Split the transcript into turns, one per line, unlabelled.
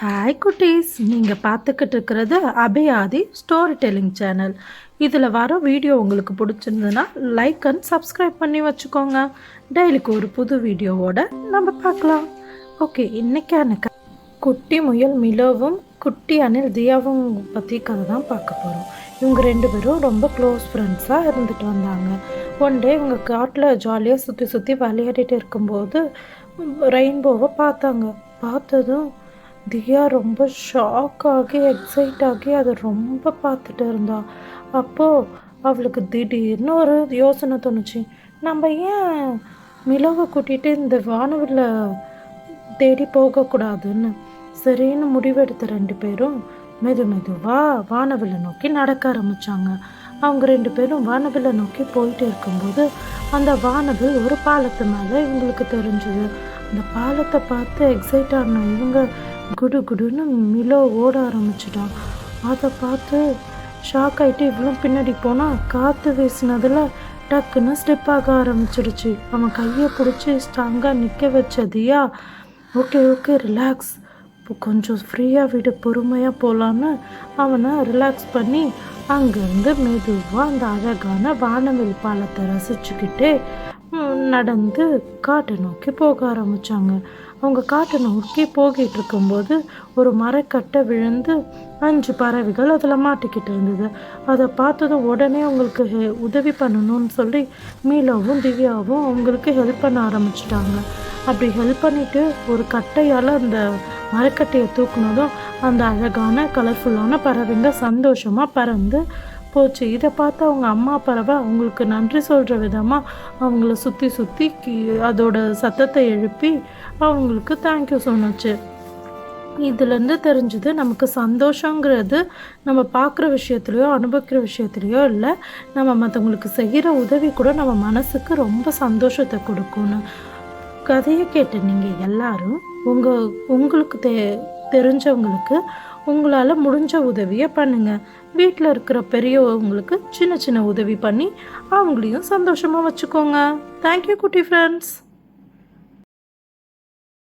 Hi குட்டீஸ், நீங்கள் பார்த்துக்கிட்டு இருக்கிறது அபியாதி ஸ்டோரி டெல்லிங் சேனல். இதில் வர வீடியோ உங்களுக்கு பிடிச்சிருந்ததுன்னா லைக் அண்ட் சப்ஸ்கிரைப் பண்ணி வச்சுக்கோங்க. டெய்லிக்கு ஒரு புது வீடியோவோட நம்ம பார்க்கலாம். ஓகே, இன்றைக்கான குட்டி முயல் மிலோவும் குட்டி அணில் தியாவும் பற்றி கதை தான் பார்க்க போகிறோம். இவங்க ரெண்டு பேரும் ரொம்ப க்ளோஸ் ஃப்ரெண்ட்ஸாக இருந்துட்டு வந்தாங்க. ஒன் டே இவங்க காட்டில் ஜாலியாக சுற்றி சுற்றி விளையாடிட்டு இருக்கும்போது ரெயின்போவை பார்த்ததும் தியா ரொம்ப ஷாக் ஆகி எக்ஸைட் ஆகி அதை ரொம்ப பார்த்துட்டு இருந்தா. அப்போது அவளுக்கு திடீர்னு ஒரு யோசனை தோணுச்சு, நம்ம ஏன் மிலோவை கூட்டிகிட்டு இந்த வானவில் தேடி போகக்கூடாதுன்னு. சரின்னு முடிவெடுத்த ரெண்டு பேரும் மெதுவாக வானவில்லை நோக்கி நடக்க ஆரம்பித்தாங்க. அவங்க ரெண்டு பேரும் வானவில்லை நோக்கி போயிட்டு இருக்கும்போது அந்த வானவில் ஒரு பாலத்து மேலே இவங்களுக்கு தெரிஞ்சுது. அந்த பாலத்தை பார்த்து எக்ஸைட் ஆன இவங்க குடு குடுன்னு மிலோ ஓட ஆரம்பிச்சிட்டான். அதை பார்த்து ஷாக் ஆகிட்டு இவ்வளோ பின்னாடி போனால் காற்று வீசினதில் டக்குன்னு ஸ்டெப் ஆக ஆரம்பிச்சிடுச்சு. அவன் கையை பிடிச்சி ஸ்ட்ராங்காக நிற்க வச்சதியா, ஓகே ரிலாக்ஸ், இப்போ கொஞ்சம் ஃப்ரீயாக விடு, பொறுமையாக போகலான்னு அவனை ரிலாக்ஸ் பண்ணி அங்கேருந்து மெதுவாக அந்த அழகான வானவில் பாலத்தை ரசிச்சுக்கிட்டே நடந்து காட்டை நோக்கி போக ஆரம்பித்தாங்க. அவங்க காட்டை நோக்கி போகிட்டு இருக்கும்போது ஒரு மரக்கட்டை விழுந்து 5 பறவைகள் அதில் மாட்டிக்கிட்டு இருந்தது. அதை பார்த்ததும் உடனே அவங்களுக்கு உதவி பண்ணணும்னு சொல்லி மீலாவும் திவ்யாவும் அவங்களுக்கு ஹெல்ப் பண்ண ஆரம்பிச்சிட்டாங்க. அப்படி ஹெல்ப் பண்ணிவிட்டு ஒரு கட்டையால் அந்த மரக்கட்டையை தூக்குனதும் அந்த அழகான கலர்ஃபுல்லான பறவைங்க சந்தோஷமாக பறந்து போச்சு. இதை பார்த்து அவங்க அம்மா பறவை அவங்களுக்கு நன்றி சொல்கிற விதமாக அவங்கள சுற்றி அதோட சத்தத்தை எழுப்பி அவங்களுக்கு தேங்க்யூ சொன்னுச்சு. இதுலேருந்து தெரிஞ்சது, நமக்கு சந்தோஷங்கிறது நம்ம பார்க்குற விஷயத்துலையோ அனுபவிக்கிற விஷயத்துலையோ இல்லை, நம்ம மற்றவங்களுக்கு செய்கிற உதவி கூட நம்ம மனசுக்கு ரொம்ப சந்தோஷத்தை கொடுக்கும்னு. கதையை கேட்டு நீங்கள் எல்லாரும் உங்களுக்கு தெரிஞ்சவங்களுக்கு உங்களால் முடிஞ்ச உதவியை பண்ணுங்கள். வீட்டில் இருக்கிற பெரியவங்களுக்கு சின்ன சின்ன உதவி பண்ணி அவங்களையும் சந்தோஷமாக வச்சுக்கோங்க. தேங்க்யூ குட்டி ஃப்ரெண்ட்ஸ்.